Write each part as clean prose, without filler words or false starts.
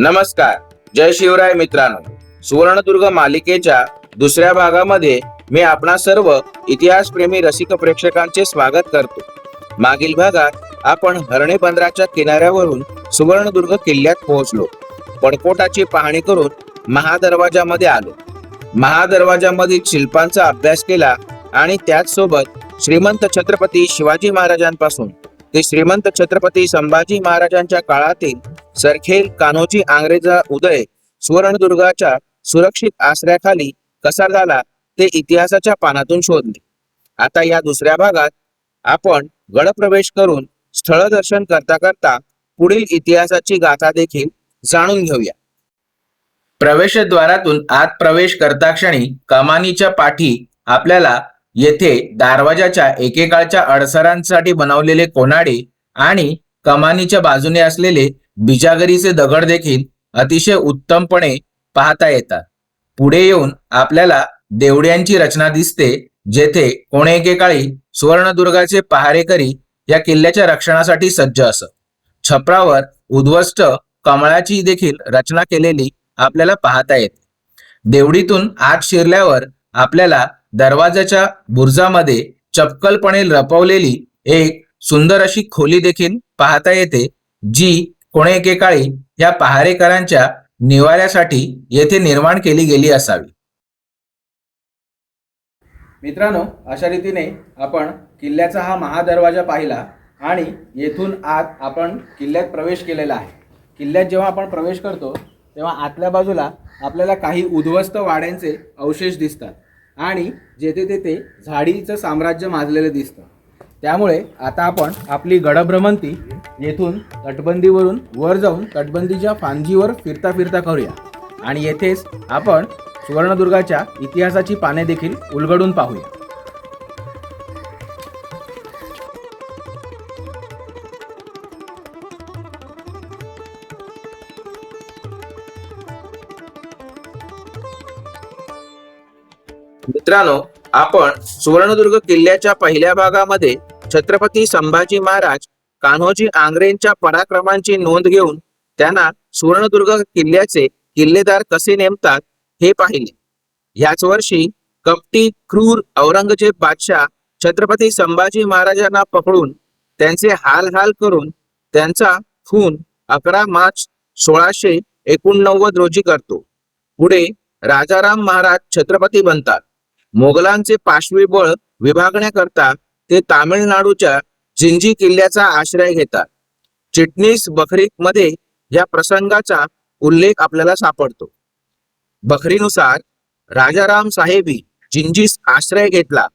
नमस्कार, जय शिवराय मित्रांनो. सुवर्णदुर्ग मालिकेच्या दुसऱ्या भागामध्ये मी आपणा सर्व इतिहासप्रेमी रसिक प्रेक्षकांचे स्वागत करतो. मागील भागात आपण हरणे बंदराच्या किनाऱ्यावरून सुवर्णदुर्ग किल्ल्यात पोहोचलो. पडकोटाची पाहणी करून महादरवाजामध्ये आलो. महादरवाजामधील शिल्पांचा अभ्यास केला आणि त्याचसोबत श्रीमंत छत्रपती शिवाजी महाराजांपासून ते श्रीमंत छत्रपती संभाजी महाराजांच्या काळातील सरखेल कान्होजी आंग्रेचा उदय सुवर्णदुर्गाच्या सुरक्षित आश्रयाखाली कसा झाला ते इतिहासाच्या पानातून शोधले. आता या दुसऱ्या भागात आपण गडप्रवेश करून स्थळ दर्शन करता करता पुढील इतिहासाची गाथा देखील जाणून घेऊया. प्रवेशद्वारातून आत प्रवेश करता क्षणी कमानीच्या पाठी आपल्याला येथे दरवाजाच्या एकेकाळच्या अडसरांसाठी बनवलेले कोनाडे आणि कमानीच्या बाजूने असलेले बिजागरीचे दगड देखील अतिशय उत्तमपणे पाहता येतात. पुढे येऊन आपल्याला देवड्यांची रचना दिसते, जेथे कोणे एकेकाळी सुवर्णदुर्गाचे पहारेकरी या किल्ल्याच्या रक्षणासाठी सज्ज असत. छपरावर उद्ध्वस्त कमळाची देखील रचना केलेली आपल्याला पाहता येते. देवडीतून आत शिरल्यावर आपल्याला दरवाजाच्या बुरुजामध्ये चपकलपणे लपवलेली एक सुंदर अशी खोली देखील पाहता येते, जी कोणे एकेकाळी या पहारेकरांच्या निवाऱ्यासाठी येथे निर्माण केली गेली असावी. मित्रांनो, अशा रीतीने आपण किल्ल्याचा हा महादरवाजा पाहिला आणि येथून आत आपण किल्ल्यात प्रवेश केलेला आहे. किल्ल्यात जेव्हा आपण प्रवेश करतो तेव्हा आतल्या बाजूला आपल्याला काही उद्ध्वस्त वाड्यांचे अवशेष दिसतात आणि जेथे तेथे झाडीचं साम्राज्य माजलेलं दिसतं. त्यामुळे आता आपण आपली गडभ्रमंती येथून तटबंदीवरून वर जाऊन तटबंदीच्या फांदीवर फिरता फिरता करूया आणि येथेच आपण सुवर्णदुर्गाच्या इतिहासाची पाने देखील उलगडून पाहूया. मित्रांनो, आपण सुवर्णदुर्ग किल्ल्याच्या पहिल्या भागामध्ये छत्रपती संभाजी महाराज कान्होजी आंग्रेंच्या पराक्रमांची नोंद घेऊन त्यांना सुवर्णदुर्ग किल्ल्याचे किल्लेदार कसे नेमतात हे पाहिले. याच वर्षी कपटी क्रूर औरंगजेब बादशाह छत्रपती संभाजी महाराजांना पकडून त्यांचे हाल करून त्यांचा खून 11 मार्च 1689 रोजी करतो. पुढे राजाराम महाराज छत्रपती बनतात. मोगलांचे पाशवी बळ विभागण्याकरता ते तामिळनाडूच्या जिंजी किल्ल्याचा आश्रय घेतात. चिटणीस बखरी मध्ये या प्रसंगाचा उल्लेख आपल्याला सापडतो. बखरीनुसार राजाराम साहेबी जिंजीस आश्रय घेतला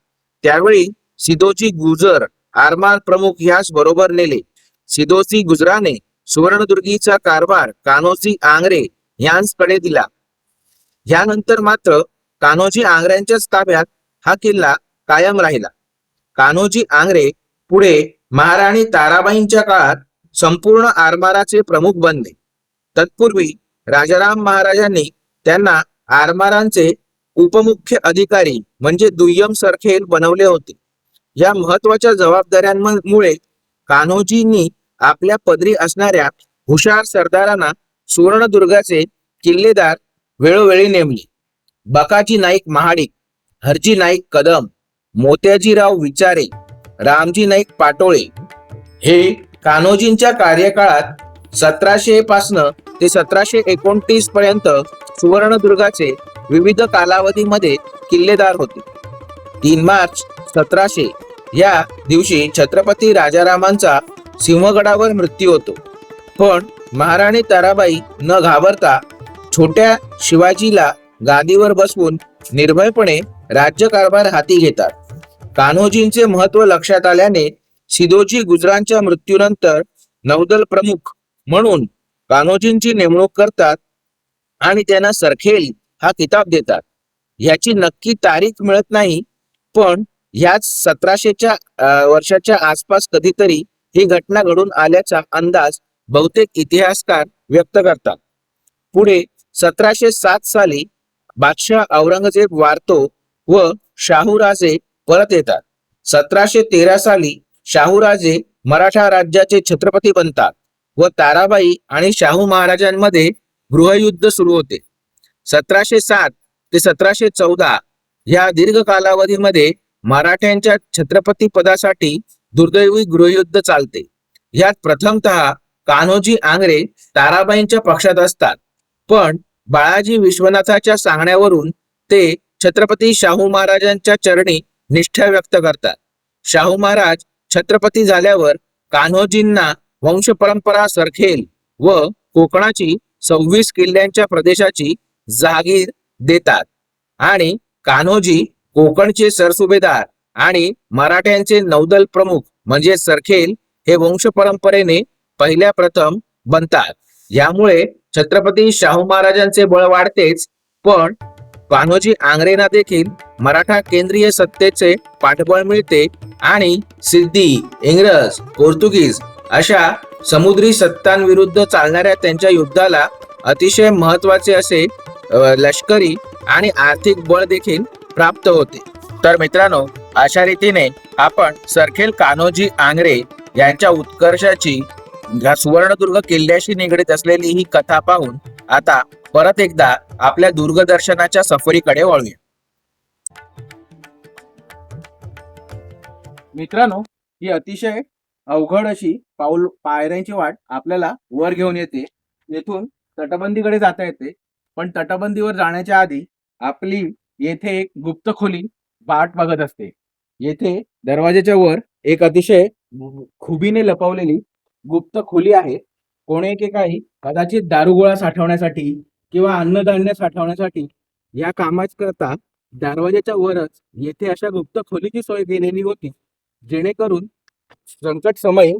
त्यावेळी सिदोजी गुजर आरमार प्रमुख यास बरोबर नेले. सिदोजी गुजराने सुवर्णदुर्गीचा कारभार कान्होजी आंग्रे यांकडे दिला. यानंतर मात्र कान्होजी आंग्र्यांच्याच ताब्यात हा किल्ला कायम राहिला. कान्होजी आंग्रे पुढे महाराणी ताराबाईंच्या काळात संपूर्ण आरमाराचे प्रमुख बनले. तत्पूर्वी राजाराम महाराजांनी त्यांना आरमारांचे उपमुख्य अधिकारी म्हणजे दुय्यम सरखेल बनवले होते. या महत्वाच्या जबाबदाऱ्यांमुळे कान्होजींनी आपल्या पदरी असणाऱ्या हुशार सरदारांना सुवर्णदुर्गाचे किल्लेदार वेळोवेळी नेमले. बकाजी नाईक महाडिक, हरजी नाईक कदम, मोत्याजीराव विचारे, रामजी नाईक पाटोळे हे कान्होजींच्या कार्यकाळात 1700 पासनं ते 1729 पर्यंत सुवर्णदुर्गाचे विविध कालावधीमध्ये किल्लेदार होते. 3 मार्च 1700 या दिवशी छत्रपती राजारामांचा सिंहगडावर मृत्यू होतो. पण महाराणी ताराबाई न घाबरता छोट्या शिवाजीला गादीवर बसवून निर्भयपणे राज्यकारभार हाती घेतात. कान्होजींचे महत्व लक्षात आल्याने सिदोजी गुजरांच्या मृत्यूनंतर नौदल प्रमुख म्हणून कान्होजींची नेमणूक करतात आणि त्यांना सरखेल हा किताब देतात. याची नक्की तारीख मिळत नाही, पण याच 1700च्या वर्षाच्या आसपास कधीतरी ही घटना घडून आल्याचा अंदाज बहुतेक इतिहासकार व्यक्त करतात. पुढे 1707 साली बादशाह औरंगजेब वारतो व शाहूराजे परत येतात. 1713 साली शाहूराजे मराठा राज्याचे छत्रपती बनतात व ताराबाई आणि शाहू महाराजांमध्ये गृहयुद्ध सुरू होते. 1707 ते 1714 या दीर्घ कालावधीमध्ये मराठ्यांच्या छत्रपती पदासाठी दुर्दैवी गृहयुद्ध चालते. यात प्रथमतः कान्होजी आंग्रे ताराबाईंच्या पक्षात असतात, पण बाळाजी विश्वनाथाच्या सांगण्यावरून ते छत्रपती शाहू महाराजांच्या चरणी निष्ठा व्यक्त करतात. शाहू महाराज छत्रपती झाल्यावर कान्होजींना वंश परंपरा सरखेल व कोकणाची 26 किल्ल्यांच्या प्रदेशाची जागीर देतात आणि कान्होजी कोकणचे सरसुभेदार आणि मराठ्यांचे नौदल प्रमुख म्हणजे सरखेल हे वंश परंपरेने पहिल्या प्रथम बनतात. यामुळे छत्रपती शाहू महाराजांचे बळ वाढतेच, पण कान्होजी आंग्रेंना देखील मराठा केंद्रीय सत्तेचे पाठबळ मिळते आणि सिद्धी, इंग्रज, पोर्तुगीज अशा समुद्री सत्तांविरुद्ध चालणाऱ्या त्यांच्या युद्धाला अतिशय महत्वाचे असे लष्करी आणि आर्थिक बळ देखील प्राप्त होते. तर मित्रांनो, अशा रीतीने आपण सरखेल कान्होजी आंग्रे यांच्या उत्कर्षाची सुवर्णदुर्ग किल्ल्याशी निगडीत असलेली ही कथा पाहून आता परत एकदा आपल्या दुर्गदर्शनाच्या सफरीकडे वळूया. मित्रांनो, ही अतिशय अवघड अशी पायऱ्यांची वाट आपल्याला वर घेऊन येते. येथून तटबंदीकडे जाता येते, पण तटबंदीवर जाण्याच्या आधी आपली येथे एक गुप्त खोली वाट बघत असते. येथे दरवाजाच्या वर एक अतिशय खुबीने लपवलेली गुप्त खोली आहे. कोणी एकेकाळी कदाचित दारुगोळा साठवण्यासाठी किंवा अन्नधान्य साठवण्यासाठी या कामाकरता दरवाजाच्या वरच येथे अशा गुप्त खोलीची सोय केलेली होती, जेणेकरून संकट समयी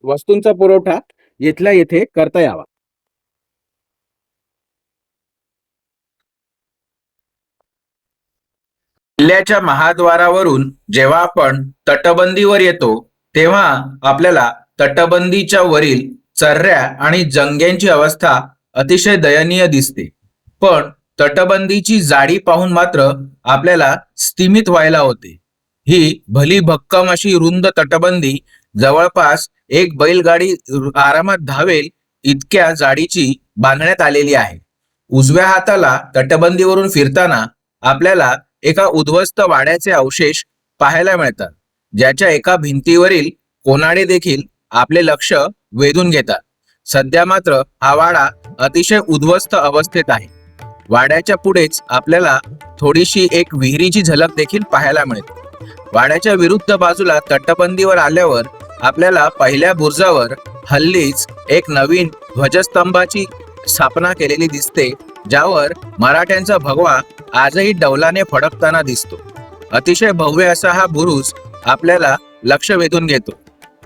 वस्तूंचा पुरवठा येथल्या येथे करता यावा. किल्ल्याच्या महाद्वारावरून जेव्हा आपण तटबंदीवर येतो तेव्हा आपल्याला तटबंदीच्या वरील चर्या आणि जंग्यांची अवस्था अतिशय दयनीय दिसते. पण तटबंदीची जाडी पाहून मात्र आपल्याला स्तिमित व्हायला होते. ही भली भक्कम अशी रुंद तटबंदी जवळपास एक बैलगाडी आरामात धावेल इतक्या जाडीची बांधण्यात आलेली आहे. उजव्या हाताला तटबंदीवरून फिरताना आपल्याला एका उद्ध्वस्त वाड्याचे अवशेष पाहायला मिळतात, ज्याच्या एका भिंतीवरील कोनाडे देखील आपले लक्ष वेधून घेतात. सध्या मात्र हा वाडा अतिशय उद्ध्वस्त अवस्थेत आहे. वाड्याच्या पुढेच आपल्याला थोडीशी एक विहिरीची झलक देखील पाहायला मिळते. वाड्याच्या विरुद्ध बाजूला तटबंदीवर आल्यावर आपल्याला पहिल्या बुरुजावर हल्लीच एक नवीन ध्वजस्तंभाची स्थापना केलेली दिसते, ज्यावर मराठ्यांचा भगवा आजही डौलाने फडकताना दिसतो. अतिशय भव्य असा हा बुरुज आपल्याला लक्ष वेधून घेतो.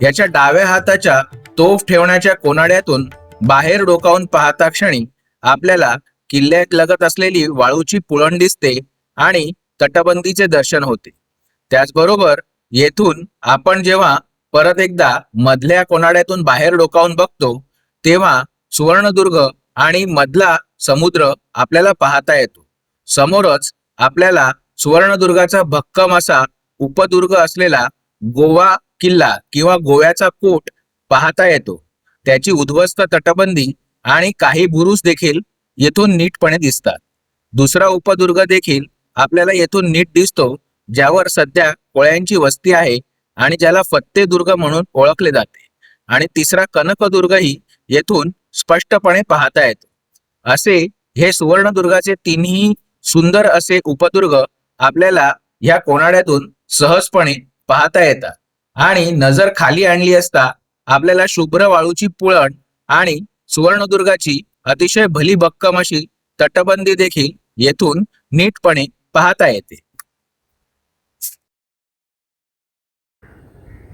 याच्या डाव्या हाताच्या तोफ ठेवण्याच्या कोनाड्यातून बाहेर डोकावून पाहता क्षणी आपल्याला किल्ल्यात लगत असलेली वाळूची पुळण दिसते आणि तटबंदीचे दर्शन होते. त्याचबरोबर येथून आपण जेव्हा परत एकदा मधल्या कोनाड्यातून बाहेर डोकावून बघतो तेव्हा सुवर्णदुर्ग आणि मधला समुद्र आपल्याला पाहता येतो. समोरच आपल्याला सुवर्णदुर्गाचा भक्कम असा उपदुर्ग असलेला गोवा किल्ला किंवा गोव्याचा कोट पाहता येतो. त्याची उद्ध्वस्त तटबंदी आणि काही बुरुज देखील येथून नीटपणे दिसतात. दुसरा उपदुर्ग देखील आपल्याला येथून नीट दिसतो, ज्यावर सध्या कोळ्यांची वस्ती आहे आणि ज्याला फत्तेदुर्ग म्हणून ओळखले जाते. आणि तिसरा कनकदुर्गही येथून स्पष्टपणे पाहता येतो. असे हे सुवर्णदुर्गाचे तिन्ही सुंदर असे उपदुर्ग आपल्याला या कोनाड्यातून सहजपणे पाहता येतात. आणि नजर खाली आणली असता आपल्याला शुभ्र वाळूची पुळण आणि सुवर्णदुर्गाची अतिशय भली भक्कम अशी तटबंदी देखील येथून नीटपणे पाहता येते.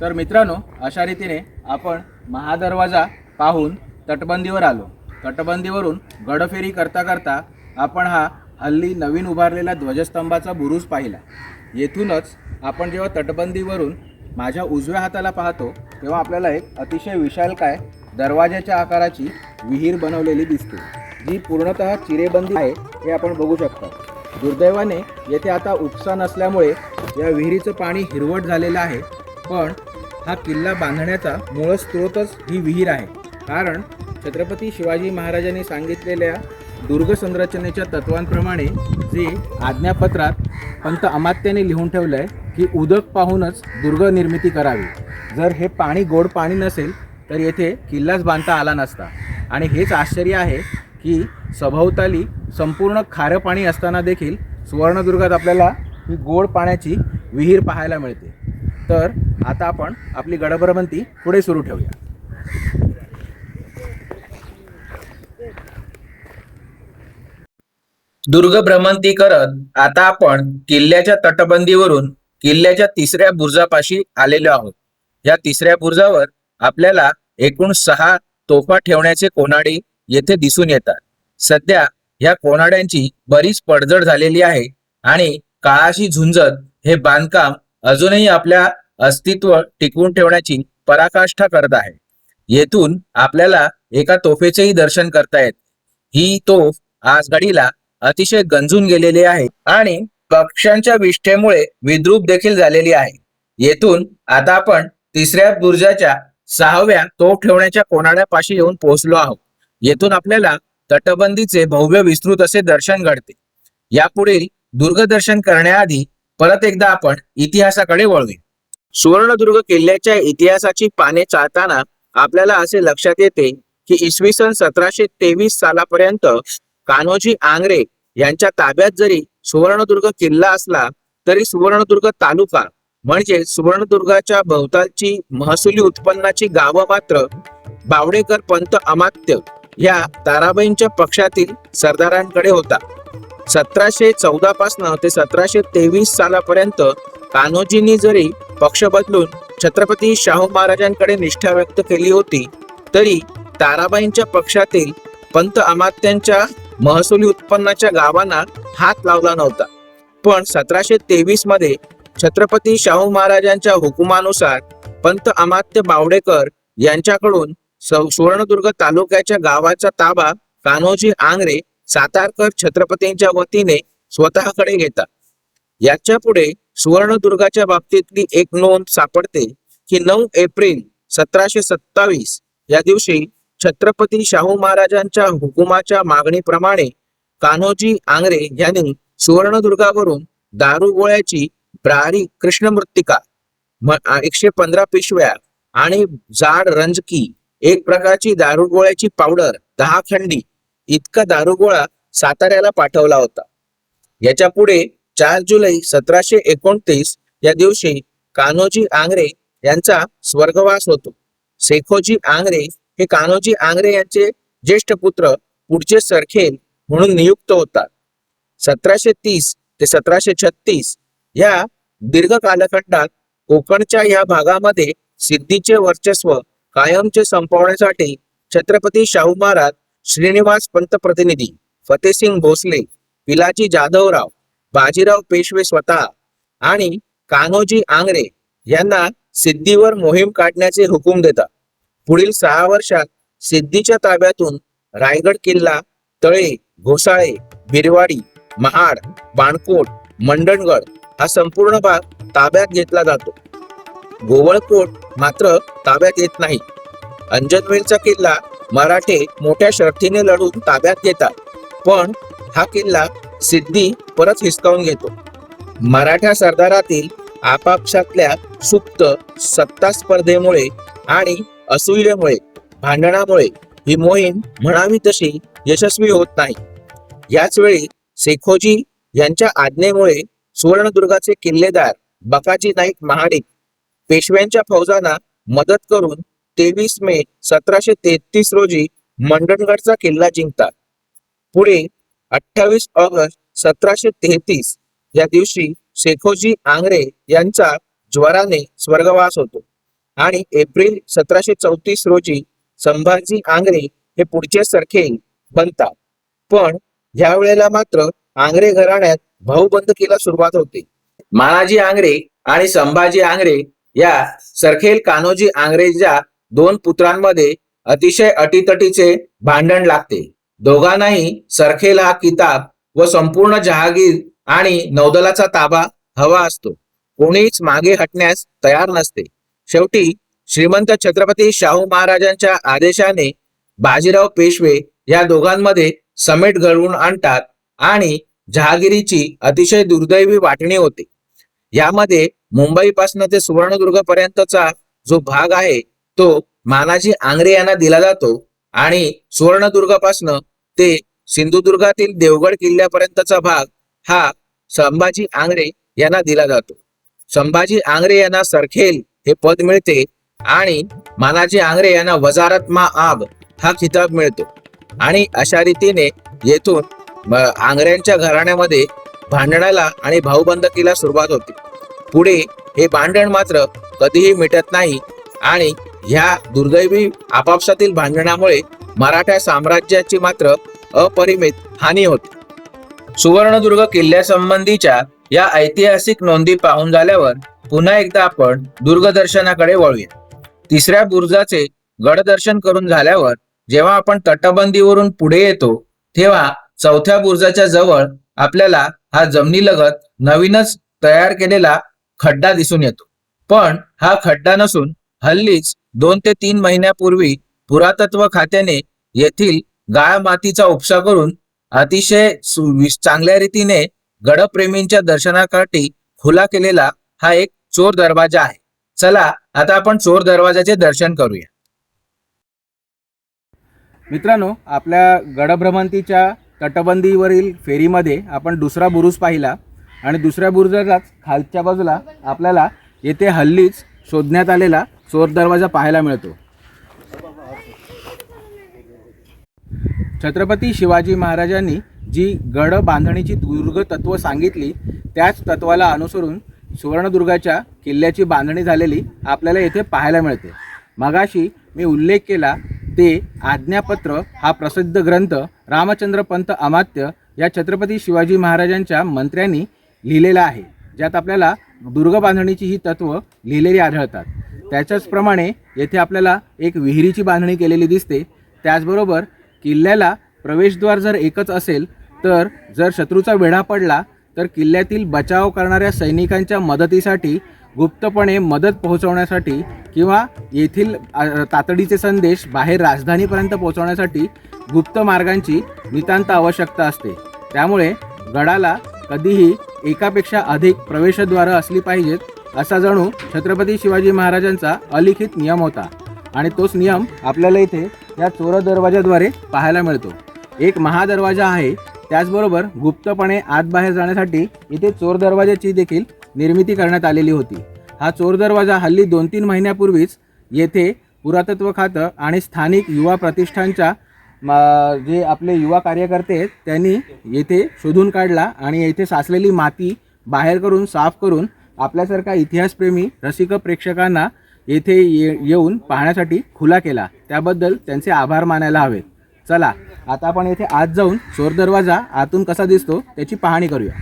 तर मित्रांनो, अशा रीतीने आपण महादरवाजा पाहून तटबंदीवर आलो. तटबंदीवरून गडफेरी करता करता आपण हा हल्ली नवीन उभारलेला ध्वजस्तंभाचा बुरुज पाहिला. येथूनच आपण जेव्हा तटबंदीवरून माझ्या उजव्या हाताला पाहतो तेव्हा आपल्याला एक अतिशय विशालकाय दरवाजाच्या आकाराची विहीर बनवलेली दिसते, जी पूर्णतः चिरेबंदी आहे हे आपण बघू शकता. दुर्दैवाने येथे आता उपसा नसल्यामुळे या विहिरीचं पाणी हिरवट झालेलं आहे, पण हा किल्ला बांधण्याचा मूळ स्रोतच ही विहीर आहे. कारण छत्रपती शिवाजी महाराजांनी सांगितलेल्या दुर्ग संरचनेच्या तत्वांप्रमाणे जे आज्ञापत्रात पंत अमात्याने लिहून ठेवलं आहे की उदक पाहूनच दुर्ग निर्मिती करावी. जर हे पाणी गोड पाणी नसेल तर येथे किल्लाच बांधता आला नसता. आणि हेच आश्चर्य आहे की सभोवताली संपूर्ण खारं पाणी असताना देखील सुवर्णदुर्गात आपल्याला ही गोड पाण्याची विहीर पाहायला मिळते. तर आता आपण आपली गडभ्रमंती पुढे सुरू ठेवूया. दुर्ग भ्रमंती करत आता आपण किल्ल्याच्या तटबंदीवरून किल्ल्याच्या तिसऱ्या बुर्जापाशी आलेलो आहोत. या तिसऱ्या बुर्जावर आपल्याला एकूण 6 तोफा ठेवण्याचे कोनाडे येथे दिसून येतात. सध्या या कोनाड्यांची बरीच पडझड झालेली आहे आणि काळाशी झुंजत हे बांधकाम अजूनही आपल्या अस्तित्व टिकवून ठेवण्याची पराकाष्ठा करत आहे. येथून आपल्याला एका तोफेचेही दर्शन करता येते. ही तोफ आजघडीला अतिशय गंजून गेलेली आहे आणि पक्ष्यांच्या विष्ठेमुळे विद्रूप देखील झालेली आहे. येथून आता आपण तिसऱ्या बुर्जाच्या 6व्या तोफ ठेवण्याच्या कोनाड्यापाशी येऊन पोहोचलो आहोत. येथून आपल्याला तटबंदीचे भव्य विस्तृत असे दर्शन घडते. यापुढील दुर्ग दर्शन करण्याआधी परत एकदा आपण इतिहासाकडे वळूया. सुवर्णदुर्ग किल्ल्याच्या इतिहासाची पाने चाळताना आपल्याला असे लक्षात येते की इसवी सन 1723 सालापर्यंत कान्होजी आंग्रे यांच्या ताब्यात जरी सुवर्णदुर्ग किल्ला असला तरी सुवर्णदुर्ग तालुका म्हणजे सुवर्णदुर्गाच्या भोवतालची महसुली उत्पन्नाची गावं मात्र बावडेकर पंत अमात्य या ताराबाईंच्या पक्षातील सरदारांकडे होता. 1714 पासून ते 1723 सालापर्यंत कान्होजींनी जरी पक्ष बदलून छत्रपती शाहू महाराजांकडे निष्ठा व्यक्त केली होती तरी ताराबाईंच्या पक्षातील पंत अमात्यांच्या महसुली उत्पन्नाच्या गावांना हात लावला नव्हता. पण 1723 मध्ये छत्रपती शाहू महाराजांच्या हुकुमानुसार पंत अमात्य बावडेकर यांच्याकडून सुवर्णदुर्ग तालुक्याच्या गावाचा ताबा कान्होजी आंग्रे सातारकर छत्रपतींच्या वतीने स्वतःकडे घेतात. याच्या पुढे सुवर्णदुर्गाच्या बाबतीतली एक नोंद सापडते की 9 एप्रिल 1727 या दिवशी छत्रपती शाहू महाराजांच्या हुकुमाच्या मागणीप्रमाणे कान्होजी आंग्रे यांनी सुवर्णदुर्गावरून दारुगोळ्याची ब्रारी कृष्णमृत्तिका 115 पिशव्या आणि जाड रंजकी एक प्रकारची दारुगोळ्याची पावडर 10 खंडी इतका दारुगोळा साताऱ्याला पाठवला होता. याच्या पुढे 4 जुलै 1729 या दिवशी कान्होजी आंग्रे यांचा स्वर्गवास होतो. शेखोजी आंग्रे हे कान्होजी आंग्रे यांचे ज्येष्ठ पुत्र पुढचे सरखेल म्हणून नियुक्त होतात. 1730 ते 1736 या दीर्घ कालखंडात कोकणच्या या भागामध्ये सिद्धीचे वर्चस्व कायमचे संपवण्यासाठी छत्रपती शाहू महाराज, श्रीनिवास पंत प्रतिनिधी, फतेसिंग भोसले, पिलाजी जाधवराव, बाजीराव पेशवे स्वतः आणि कान्होजी आंग्रे यांना सिद्धीवर मोहीम काढण्याचे हुकूम देतात. पुढील 6 वर्षात सिद्धीच्या ताब्यातून रायगड किल्ला, तळे, घोसाळे, बिरवाडी, महाड, बाणकोट, मंडणगड हा संपूर्ण भाग ताब्यात घेतला जातो. गोवळकोट मात्र ताब्यात येत नाही. अंजनवेलचा किल्ला मराठे मोठ्या शर्थीने लढून ताब्यात घेतात, पण हा किल्ला सिद्धी परत हिसकावून घेतो. मराठा सरदारातील आपापसातल्या सुप्त सत्ता स्पर्धेमुळे आणि असूयेमुळे भांडणामुळे ही मोहीम म्हणावी तशी यशस्वी होत नाही. याच वेळी शेखोजी यांच्या आज्ञेमुळे सुवर्णदुर्गाचे किल्लेदार बकाजी नाईक महाडिक पेशव्यांच्या फौजांना मदत करून 23 मे 1733 रोजी मंडणगडचा किल्ला जिंकतात. पुढे 28 ऑगस्ट 1733 या दिवशी शेखोजी आंग्रे यांचा ज्वराने स्वर्गवास होतो आणि एप्रिल 1734 रोजी संभाजी आंग्रे हे पुढचे सरखेल बनतात. पण ह्या वेळेला मात्र आंग्रे घराण्यात भाऊबंदकीला सुरुवात होते. मानाजी आंग्रे आणि संभाजी आंग्रे या सरखेल कान्होजी आंग्रेच्या 2 पुत्रांमध्ये अतिशय अटीतटीचे भांडण लागते. दोघांनाही सरखेल हा किताब व संपूर्ण जहागीर आणि नौदलाचा ताबा हवा असतो. कोणीच मागे हटण्यास तयार नसते. शेवटी श्रीमंत छत्रपती शाहू महाराजांच्या आदेशाने बाजीराव पेशवे या दोघांमध्ये समेट घडवून आणतात आणि जहागिरीची अतिशय दुर्दैवी वाटणी होते. यामध्ये मुंबईपासून ते सुवर्णदुर्ग पर्यंतचा जो भाग आहे तो मानाजी आंग्रे यांना दिला जातो आणि सुवर्णदुर्गापासून ते सिंधुदुर्गातील देवगड किल्ल्यापर्यंतचा भाग हा संभाजी आंग्रे यांना दिला जातो. संभाजी आंग्रे यांना सरखेल हे पद मिळते आणि मानाजी आंग्रे यांना वजारत आब हा खिताब मिळतो. आणि अशा रीतीने येथून आंग्र्यांच्या घराण्यामध्ये भांडणाला आणि भाऊबंदकीला सुरुवात होते. पुढे हे भांडण मात्र कधीही मिटत नाही आणि ह्या दुर्दैवी आपापसातील भांडणामुळे मराठा साम्राज्याची मात्र अपरिमित हानी होते. सुवर्णदुर्ग किल्ल्यासंबंधीच्या या ऐतिहासिक नोंदी पाहून झाल्यावर पुन्हा एकदा आपण दुर्गदर्शनाकडे वळूया. तिसऱ्या बुरुजाचे गडदर्शन करून झाल्यावर जेव्हा आपण तटबंदीवरून पुढे येतो तेव्हा चौथ्या बुरुजाच्या जवळ आपल्याला हा जमिनीलगत नवीनच तयार केलेला खड्डा दिसून येतो. पण हा खड्डा नसून हल्लीच 2 ते 3 महिन्यापूर्वी पुरातत्व खात्याने येथील गाळ मातीचा उपसा करून अतिशय चांगल्या रीतीने गडप्रेमींच्या दर्शनासाठी खुला केलेला हा एक चोर दरवाजा आहे. चला आता आपण चोर दरवाजाचे दर्शन करूया. मित्रांनो, आपल्या गडभ्रमंतीच्या तटबंदीवरील फेरीमध्ये आपण दुसरा बुरुज पाहिला आणि दुसऱ्या बुरुजाच्याच खालच्या बाजूला आपल्याला येथे हल्लीच शोधण्यात आलेला चोर दरवाजा पाहायला मिळतो. छत्रपती शिवाजी महाराजांनी जी गड बांधणीची दुर्ग तत्व सांगितली त्याच तत्वाला अनुसरून सुवर्णदुर्गाच्या किल्ल्याची बांधणी झालेली आपल्याला येथे पाहायला मिळते. मगाशी मी उल्लेख केला ते आज्ञापत्र हा प्रसिद्ध ग्रंथ रामचंद्र पंत अमात्य या छत्रपती शिवाजी महाराजांच्या मंत्र्यांनी लिहिलेला आहे, ज्यात आपल्याला दुर्ग बांधणीची ही तत्व लिहिलेली आढळतात. त्याच्याचप्रमाणे येथे आपल्याला एक विहिरीची बांधणी केलेली दिसते. त्याचबरोबर किल्ल्याला प्रवेशद्वार जर एकच असेल तर जर शत्रूचा वेढा पडला तर किल्ल्यातील बचाव करणाऱ्या सैनिकांच्या मदतीसाठी गुप्तपणे मदत पोहोचवण्यासाठी किंवा येथील तातडीचे संदेश बाहेर राजधानीपर्यंत पोहोचवण्यासाठी गुप्त मार्गांची नितांत आवश्यकता असते. त्यामुळे गडाला कधीही एकापेक्षा अधिक प्रवेशद्वारं असली पाहिजेत असा जणू छत्रपती शिवाजी महाराजांचा अलिखित नियम होता आणि तोच नियम आपल्याला इथे या चोर दरवाजाद्वारे पाहायला मिळतो. एक महादरवाजा आहे, त्याचबरोबर गुप्तपणे आत बाहेर जाण्यासाठी इथे चोर दरवाजाची देखील निर्मिती करण्यात आलेली होती. हा चोर दरवाजा हल्ली 2-3 महिन्यापूर्वीच येथे पुरातत्व खातं आणि स्थानिक युवा प्रतिष्ठानच्या जे आपले युवा कार्यकर्ते आहेत त्यांनी येथे शोधून काढला आणि येथे साचलेली माती बाहेर करून साफ करून आपल्यासारखा इतिहासप्रेमी रसिक प्रेक्षकांना येथे येऊन पाहण्यासाठी खुला केला. त्याबद्दल त्यांचे आभार मानायला हवेत. चला आता आपण येथे आत जाऊन चोर दरवाजा आतून कसा दिसतो त्याची पाहणी करूया.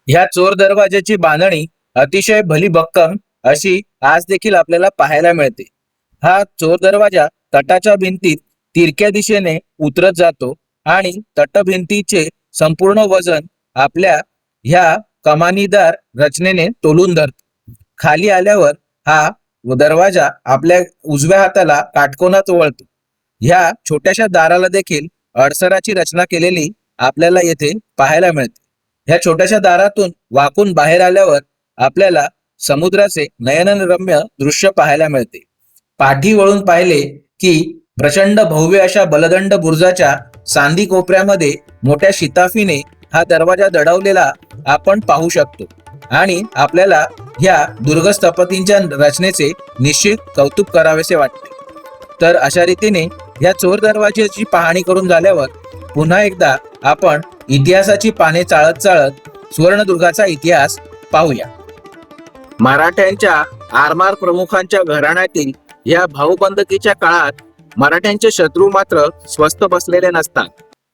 ह्या चोर दरवाजाची बांधणी अतिशय भलीभक्कम अशी आज देखील आपल्याला पाहायला मिळते. हा चोर दरवाजा तटाच्या भिंतीत तिरक्या दिशेने उतरत जातो आणि तटभिंतीचे संपूर्ण वजन आपल्या ह्या कमानीदार रचनेने तोलून धरतो. खाली आल्यावर हा दरवाजा आपल्या उजव्या हाताला काटकोनात वळतो. ह्या छोट्याशा दाराला देखील अडसराची रचना केलेली आपल्याला येथे पाहायला मिळते. ह्या छोट्याशा दारातून वाकून बाहेर आल्यावर आपल्याला समुद्राचे नयनरम्य दृश्य पाहायला मिळते. पाठी वळून पाहिले की प्रचंड भव्य अशा बलदंड बुरुजाच्या सांदी कोपऱ्यामध्ये मोठ्या शिताफीने हा दरवाजा दडवलेला आपण पाहू शकतो आणि आपल्याला ह्या दुर्ग स्थपतींच्या रचनेचे निश्चित कौतुक करावेसे वाटते. तर अशा रीतीने या चोर दरवाजाची पाहणी करून झाल्यावर पुन्हा एकदा आपण इतिहासाची पाने चाळत चाळत सुवर्णदुर्गाचा इतिहास पाहूया. मराठ्यांच्या आरमार प्रमुखांच्या घराण्यातील या भाऊबंदकीच्या काळात मराठ्यांचे शत्रू मात्र स्वस्थ बसलेले नसतात.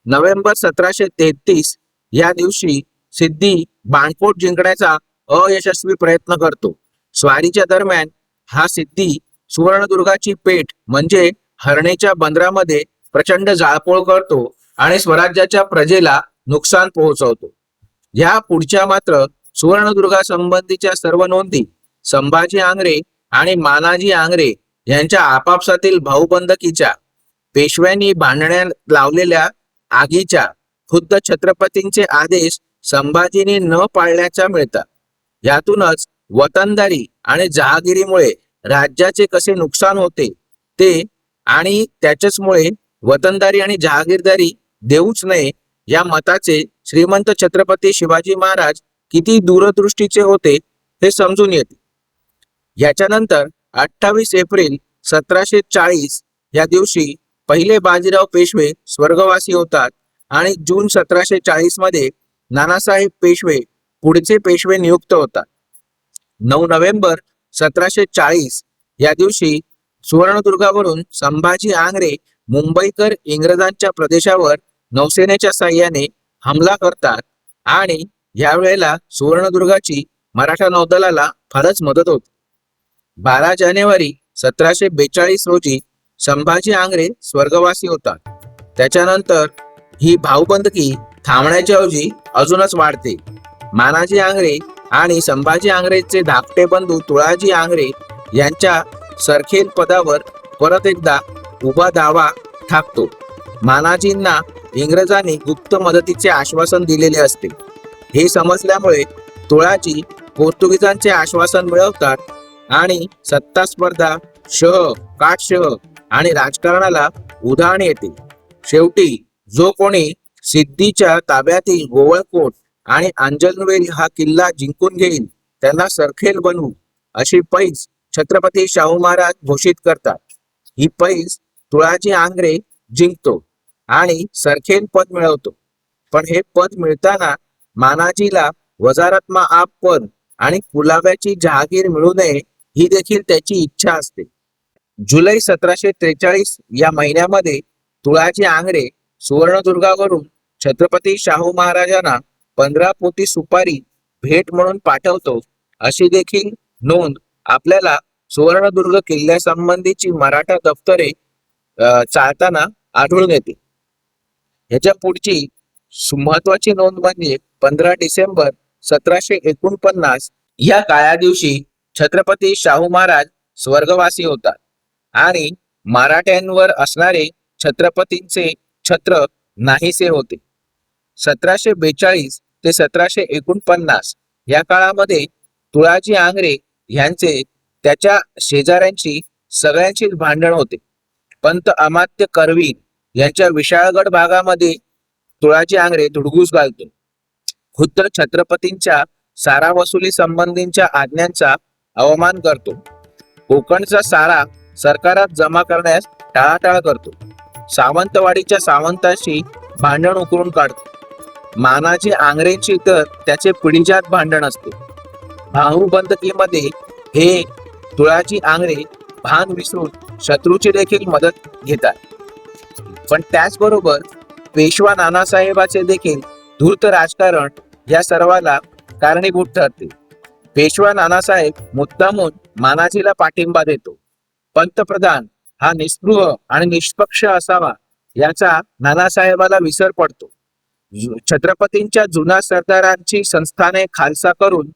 नोव्हेंबर 1733 या दिवशी सिद्धी बाणकोट जिंकण्याचा अयशस्वी प्रयत्न करतो. स्वारीच्या दरम्यान हा सिद्धी सुवर्णदुर्गाची पेठ म्हणजे हरणेच्या बंदरामध्ये प्रचंड जाळपोळ करतो आणि स्वराज्याच्या प्रजेला नुकसान पोहोचवतो. या पुढच्या मात्र सुवर्णदुर्गा संबंधीच्या सर्व नोंदी संभाजी आंग्रे आणि मानाजी आंग्रे यांच्या आपापसातील भाऊबंदकीच्या, पेशव्यांनी बांधण्यात लावलेल्या आगीच्या, खुद्द छत्रपतींचे आदेश संभाजीने न पाळल्याच्या मिळतात. यातूनच वतनदारी आणि जहागिरीमुळे राज्याचे कसे नुकसान होते ते, आणि त्याच्याचमुळे वतनदारी आणि जहागीरदारी देऊच नये या मताचे श्रीमंत छत्रपती शिवाजी महाराज किती दूरदृष्टीचे होते हे समजून येते. याच्यानंतर 28 एप्रिल 1740 या दिवशी पहिले बाजीराव पेशवे स्वर्गवासी होतात आणि जून 1740 मध्ये नानासाहेब पेशवे पुढचे पेशवे नियुक्त होतात. 9 नोव्हेंबर 1740 या दिवशी सुवर्णदुर्गावरून संभाजी आंग्रे मुंबईकर इंग्रजांच्या प्रदेशावर नौसेनेच्या साह्याने हमला करतात आणि यावेळेला सुवर्णदुर्गाची मराठा नौदलाला फारच मदत होते. 12 जानेवारी 1742 रोजी संभाजी आंग्रे स्वर्गवासी होतात. त्याच्यानंतर ही भाऊबंदकी थांबण्याच्या ऐवजी अजूनच वाढते. मानाजी आंग्रे आणि संभाजी आंग्रेचे धाकटे बंधू तुळाजी आंग्रे यांच्या सरखेल पदावर परत एकदा उभा दावा ठाकतो. मानाजींना इंग्रजांनी गुप्त मदतीचे आश्वासन दिलेले असते हे समजल्यामुळे तुळाजी पोर्तुगीजांचे आश्वासन मिळवतात आणि सत्ता स्पर्धा, शह, काटशह आणि राजकारणाला उधाण येते. शेवटी जो कोणी सिद्धीच्या ताब्यातील गोवळकोट आणि अंजनवेल हा किल्ला जिंकून घेईल त्यांना सरखेल बनवू अशी पैज छत्रपती शाहू महाराज घोषित करतात. ही पैज तुळाजी आंग्रे जिंकतो आणि सरखेल पद मिळवतो. पण हे पद मिळताना मानाजीला वजारतमा आप पद आणि कुलाब्याची जहागीर मिळू नये ही देखील त्याची इच्छा असते. जुलै 1743 या महिन्यामध्ये तुळाजी आंग्रे सुवर्णदुर्गावरून छत्रपती शाहू महाराजांना 15 पोती सुपारी भेट म्हणून पाठवतो अशी देखील नोंद आपल्याला सुवर्णदुर्ग किल्ल्यासंबंधीची मराठा दफ्तरे चाळताना आढळून येते. ह्याच्या पुढची महत्वाची नोंद म्हणजे 15 डिसेंबर 1749 या काळ्या दिवशी छत्रपती शाहू महाराज स्वर्गवासी होतात आणि मराठ्यांवर असणारे छत्रपतींचे छत्र नाहीसे होते. 1742 ते 1749 या काळामध्ये तुळाजी आंग्रे यांचे त्याच्या शेजाऱ्यांची सगळ्यांचीच भांडण होते. पंत अमात्य करवीर यांच्या विशाळगड भागामध्ये तुळाजी आंग्रे धुडगूस घालतो. खुद्द छत्रपतींच्या सारा वसुली संबंधीच्या आज्ञांचा अवमान करतो. कोकणचा सारा सरकारात जमा करण्यास टाळाटाळ करतो. सावंतवाडीच्या सावंताशी भांडण उकरून काढतो. मानाजी आंग्रेंची तर त्याचे पिढीजात भांडण असते. भाऊबंदकीमध्ये हे तुळाजी आंग्रे भान विसरून शत्रूची देखील मदत घेतात. पण त्याचबरोबर पेशवा नानासाहेबाचे देखील धूर्त राजकारण या सर्वाला कारणीभूत ठरते. पेशवा नानासाहेब मुद्दामून मानाजीला पाठिंबा देतो. पंतप्रधान हा निस्पृह आणि निष्पक्ष असावा याचा नानासाहेबाला विसर पडतो. छत्रपतींच्या जुना सरदारांची संस्थाने खालसा करून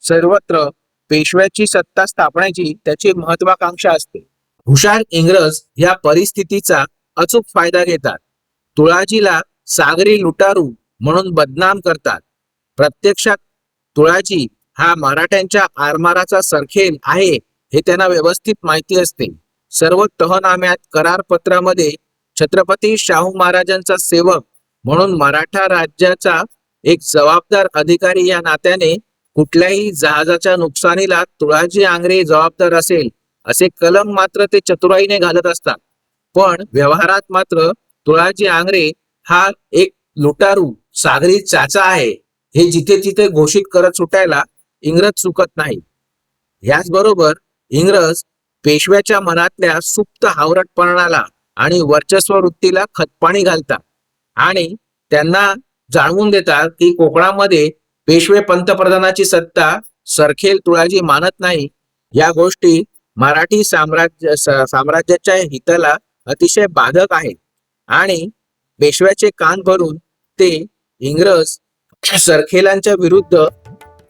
सर्वत्र पेशव्याची सत्ता स्थापण्याची त्याची महत्वाकांक्षा असते. हुशार इंग्रज या परिस्थितीचा अचूक फायदा घेतात. तुळाजीला सागरी लुटारू म्हणून बदनाम करतात. प्रत्यक्षात तुळाजी हा मराठ्यांच्या आरमाराचा सरखेल आहे हे त्यांना व्यवस्थित माहिती असते. सर्व तहनाम्यात करारपत्रामध्ये छत्रपती शाहू महाराजांचा सेवक म्हणून मराठा राज्याचा एक जबाबदार अधिकारी या नात्याने कुठल्याही जहाजाच्या नुकसानीला तुळाजी आंग्रे जबाबदार असेल असे कलम मात्र ते चतुराईने घालत असतात. पण व्यवहारात मात्र तुळाजी आंग्रे हा एक लुटारू सागरी चाचा आहे हे जिथे तिथे घोषित करत सुटायला इंग्रज चुकत नाही. याचबरोबर इंग्रज पेशव्याच्या मनातल्या सुप्त हावरटपणाला आणि वर्चस्व वृत्तीला खतपाणी घालतात आणि त्यांना जाणवून देतात की कोकणामध्ये पेशवे पंतप्रधानाची सत्ता सरखेल तुळाजी मानत नाही. या गोष्टी मराठी साम्राज्याच्या हिताला अतिशय बाधक आहे आणि पेशव्याचे कान भरून ते इंग्रज सरखेलांच्या विरुद्ध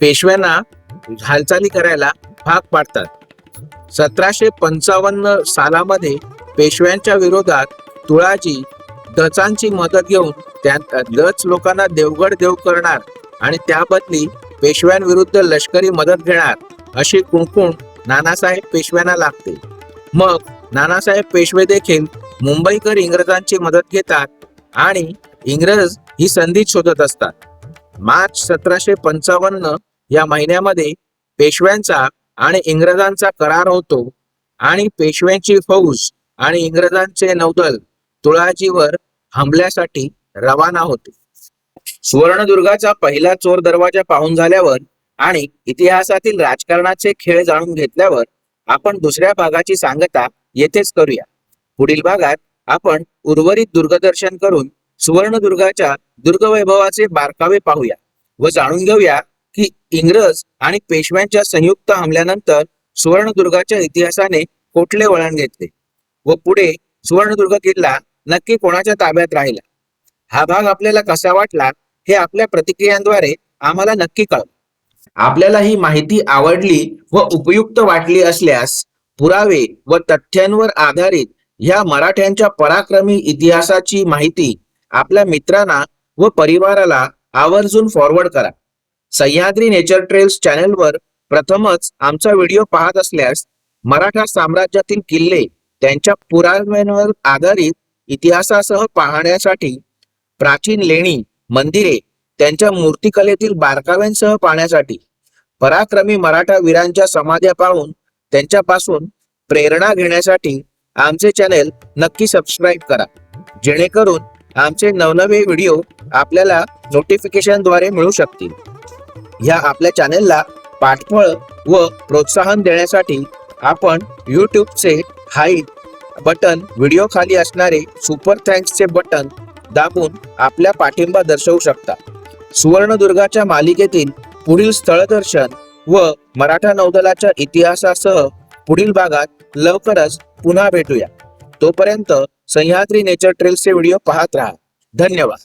पेशव्यांना हालचाली करायला भाग पाडतात. 1755 सालामध्ये पेशव्यांच्या विरोधात तुळाजी डचांची मदत घेऊन त्या डच लोकांना देवगड देव करणार आणि त्याबदली पेशव्यांविरुद्ध लष्करी मदत घेणार अशी कुणकुण नानासाहेब पेशव्यांना लागते. मग नानासाहेब पेशवे देखील मुंबईकर इंग्रजांची मदत घेतात आणि इंग्रज ही संधी शोधत असतात. मार्च 1755 या महिन्यामध्ये पेशव्यांचा आणि इंग्रजांचा करार होतो आणि पेशव्यांची फौज आणि इंग्रजांचे नौदल तुळाजीवर हमल्यासाठी रवाना होते. सुवर्णदुर्गाचा पहिला चोर दरवाजा पाहून झाल्यावर आणि इतिहासातील राजकारणाचे खेळ जाणून घेतल्यावर आपण दुसऱ्या भागाची सांगता येथेच करूया. पुढील भागात आपण उर्वरित दुर्गदर्शन करून सुवर्णदुर्गाच्या दुर्गवैभवाचे बारकावे पाहूया व जाणून घेऊया की इंग्रज आणि पेशव्यांच्या संयुक्त हमल्यानंतर सुवर्णदुर्गाच्या इतिहासाने कुठले वळण घेतले व पुढे सुवर्णदुर्ग किल्ला नक्की कोणाच्या ताब्यात राहिला. हा भाग आपल्याला कसा वाटला हे आपल्या प्रतिक्रियांद्वारे आम्हाला नक्की कळवा. आपल्याला ही माहिती आवडली व उपयुक्त वाटली असल्यास पुरावे व तथ्यांवर आधारित ह्या मराठ्यांच्या पराक्रमी इतिहासाची माहिती आपल्या मित्रांना व परिवाराला आवर्जून फॉरवर्ड करा. सह्याद्री नेचर ट्रेल्स चॅनलवर प्रथमच आमचा व्हिडिओ पाहत असल्यास मराठा साम्राज्यातील किल्ले त्यांच्या पुराव्यांवर आधारित इतिहासासह पाहण्यासाठी, प्राचीन लेणी, मंदिरे त्यांच्या मूर्तिकलेतील बारकाव्यांसह पाहण्यासाठी, पराक्रमी मराठा वीरांच्या समाध्या पाहून त्यांच्यापासून प्रेरणा घेण्यासाठी आमचे चॅनेल नक्की सबस्क्राईब करा, जेणेकरून आमचे नवनवे व्हिडिओ आपल्याला नोटिफिकेशनद्वारे मिळू शकतील. ह्या आपल्या चॅनेलला पाठबळ व प्रोत्साहन देण्यासाठी आपण यूट्यूबचे हाईट बटन, व्हिडिओ खाली असणारे सुपर थँक्सचे बटन दाबून आपला पाठिंबा दर्शवू शकता. सुवर्णदुर्गाच्या मालिकेतील पुढील स्थळदर्शन व मराठा नौदलाच्या इतिहासासह पुढील भागात लवकरच पुन्हा भेटूया. तोपर्यंत सह्याद्री नेचर ट्रेल्सचे व्हिडिओ पाहत राहा. धन्यवाद.